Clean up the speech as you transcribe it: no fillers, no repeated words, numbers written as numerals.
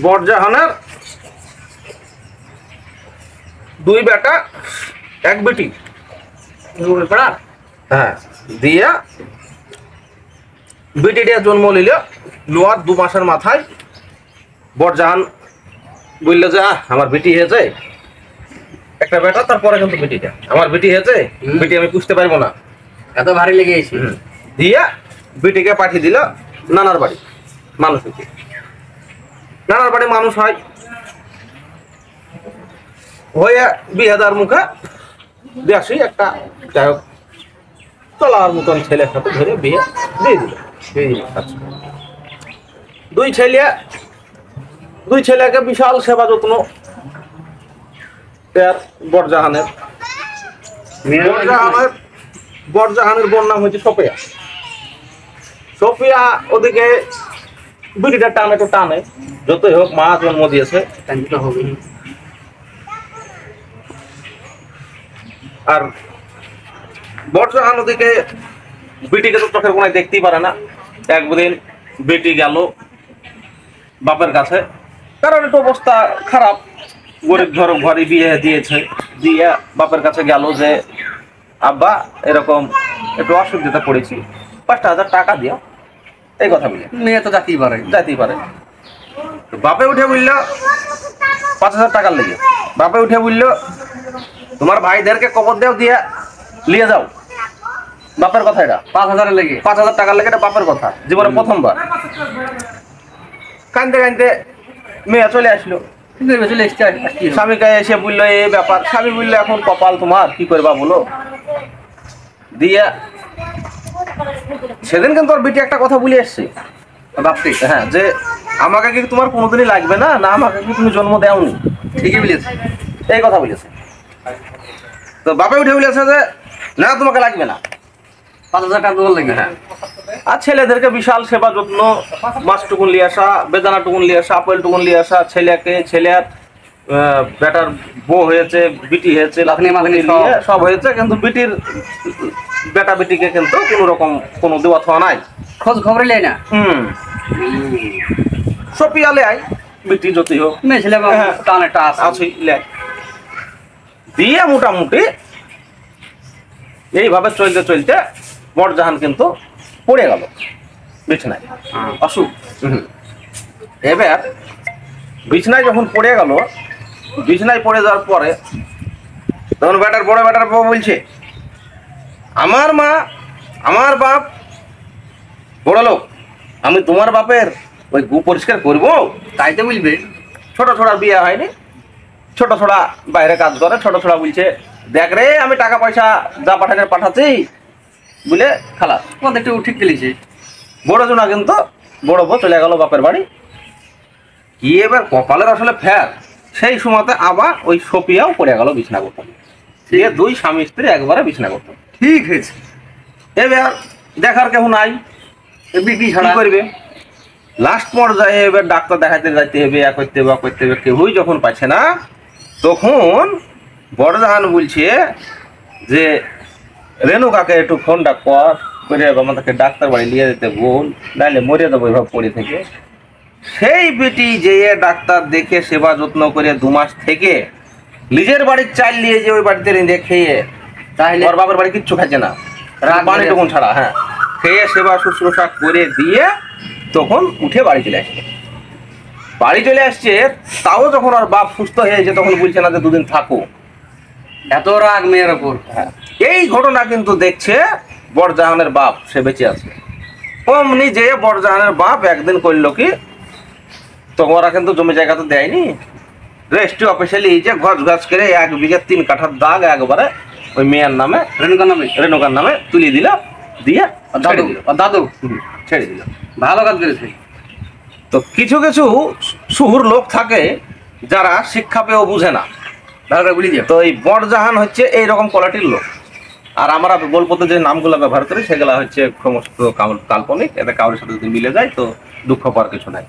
বরজাহানের দুই বেটা এক বেটি। হ্যাঁ, দিয়া বেটিটা জন্ম নিল লোয়ার 2 মাসের মাথায়। বরজাহান বললো যে আমার বেটি হয়েছে একটা বেটা, তারপরে কিন্তু বেটিটা আমার বেটি হয়েছে, বেটি আমি পুষতে পারবো না, এত ভারী লেগে গেছে। দিয়া বেটিকে পাঠিয়ে দিল নানার বাড়ি মানুষ হইতে। নানার বাড়ি মানুষ হয় হয়ে 2000 মুখে দেখি একটা যাই হোক চলার মতন ছেলের সাথে ধরে বিয়ে দিয়ে দিল। আচ্ছা, দুই ছেলেকে বিশাল সেবা যত্ন বরজাহানের। বরজাহানের বোন নাম হচ্ছে সফিয়া। সফিয়া ওদিকে বিটিটা টানে তো টানে, যতই হোক মা জন্ম দিয়েছে। আর বরজাহান ওদিকে বিটিকে তো চোখের কোনায় দেখতেই পারে না। একদিন বেটি গেল বাপের কাছে, কারণ একটু অবস্থা খারাপ, গরিব ঘরে বিয়ে দিয়েছে, দিয়ে বাপের কাছে গেল যে আব্বা এরকম একটু অসুবিধাতে পড়েছি, 5000 টাকা দিও। এই কথা বলে মেয়ে তো যাতেই পারে। বাপে উঠে বলল 5000 টাকার লেগে। বাপে উঠে বলল তোমার ভাইদেরকে কবর দেও, দিয়ে নিয়ে যাও। বাপের কথা এটা 5000 লেগে, 5000 টাকার লেগে, এটা বাপের কথা, জীবনে প্রথমবার। কানতে কানতে মেয়ে চলে আসলো। স্বামীকে এসে বললো এই ব্যাপার। স্বামী বললো এখন কপাল তোমার, কি করবা বলো। দিয়ে সেদিন কিন্তু ওর বেটি একটা কথা বলে এসছে বাপকে, হ্যাঁ, যে আমাকে কি তোমার কোনোদিনই লাগবে না, না আমাকে কি তুমি জন্ম দেওনি। ঠিকই বলেছে, এই কথা বলেছে। তো বাপে উঠে বলেছে যে না তোমাকে লাগবে না, 5000 টাকা লাগে। হ্যাঁ, আর ছেলেদেরকে বিশাল সেবা যত্ন, মাছ টুকুন নিয়ে আসা, বেদানা টুকুন নিয়ে আসা, আপেল টুকুন নিয়ে আসা, ছেলের বেটার বউ হয়েছে, বিটি হয়েছে, সব হয়েছে, কিন্তু বিটির বেটা বেটিকে কিন্তু কোনো রকম কোনো দেওয়া থাওয়া নাই, খোঁজ খবর লেয় না। সপিয়ালে আই বিটি যতই হোক মেয়ে ছেলে টানেটা আছে দিয়ে মোটামুটি এইভাবে চলতে চলতে বরজাহান কিন্তু পড়ে গেল বিছনায়, অসুখ। এবার বিছনায় যখন পড়ে গেল, বিছনায় পড়ে যাওয়ার পরে তখন বড় বেটার বউ বলছে আমার মা আমার বাপ বড় লোক, আমি তোমার বাপের ওই গু পরিষ্কার করবো? তাই তো বলবে। ছোট ছোড়া বিয়ে হয়নি, ছোট ছোড়া বাইরে কাজ করে, ছোট ছোড়া বলছে দেখ রে আমি টাকা পয়সা যা পাঠাচ্ছি বলে খালাস আমাদের একটু ঠিক গেলিছে। বড় জনা কিন্তু বড় বউ চলে গেল বাপের বাড়ি। কি এবার কপালের আসলে ফের, সেই সময়তে আবার ওই সপিয়াও পড়ে গেল বিছনা করতে। সে দুই স্বামী স্ত্রী একবারে বিছনা করতে। ঠিক হয়েছে। এবার দেখার কেউ নাই, বিক্রি ছাড়া করবে। লাস্ট পর্যায়ে এবার ডাক্তার দেখাতে যাইতে হবে, করতে হবে, কেউই যখন পাচ্ছে না, তখন বরজাহান বলছে যে রেণুকাকে একটু ফোনটা করে আমাদেরকে ডাক্তার বাড়ি নিয়ে যেতে বল, নাহলে মরে যাবো এভাবে পড়ে থেকে। সেই বেটি যে ডাক্তার দেখে সেবা যত্ন করে 2 মাস থেকে নিজের বাড়ির চাল নিয়ে যে ওই বাড়িতে রেঁধে খেয়ে, তাহলে ওর বাবার বাড়ি কিচ্ছু খাচ্ছে না, পানিটুকুন ছাড়া, হ্যাঁ, খেয়ে সেবা শুশ্রূষা করে দিয়ে তখন উঠে বাড়ি চলে আসছে। তাও যখন ওর বাপ সুস্থ হয়েছে তখন বলছে না যে 2 দিন থাকো, এত রাগ মেয়ের ওপর। হ্যাঁ, এই ঘটনা কিন্তু দেখছে বরজাহানের বাপ, সে বেঁচে আছে। অমনি যে বরজাহানের বাপ একদিন করলো কি, তো ওরা কিন্তু জমি জায়গা তো দেয়নি, রেজিস্ট্রি অফিসিয়ালি এই যে ঘাস করে 1 বিঘা 3 কাঠার দাগ একবারে ওই মেয়ের নামে, রেণুকার নামে তুলে দিল, দিয়ে দাদু ছেড়ে দিল। ভালো কাজ করেছে। তো কিছু কিছু শুহুর লোক থাকে যারা শিক্ষা পেয়েও বুঝে না, তো এই বরজাহান হচ্ছে এইরকম কোয়ালিটির লোক। আর আমরা গল্পতে যে নামগুলো ব্যবহার করি সেগুলো হচ্ছে সমস্ত কাল্পনিক, এতে কারোর সাথে যদি মিলে যায় তো দুঃখ পাওয়ার কিছু নাই।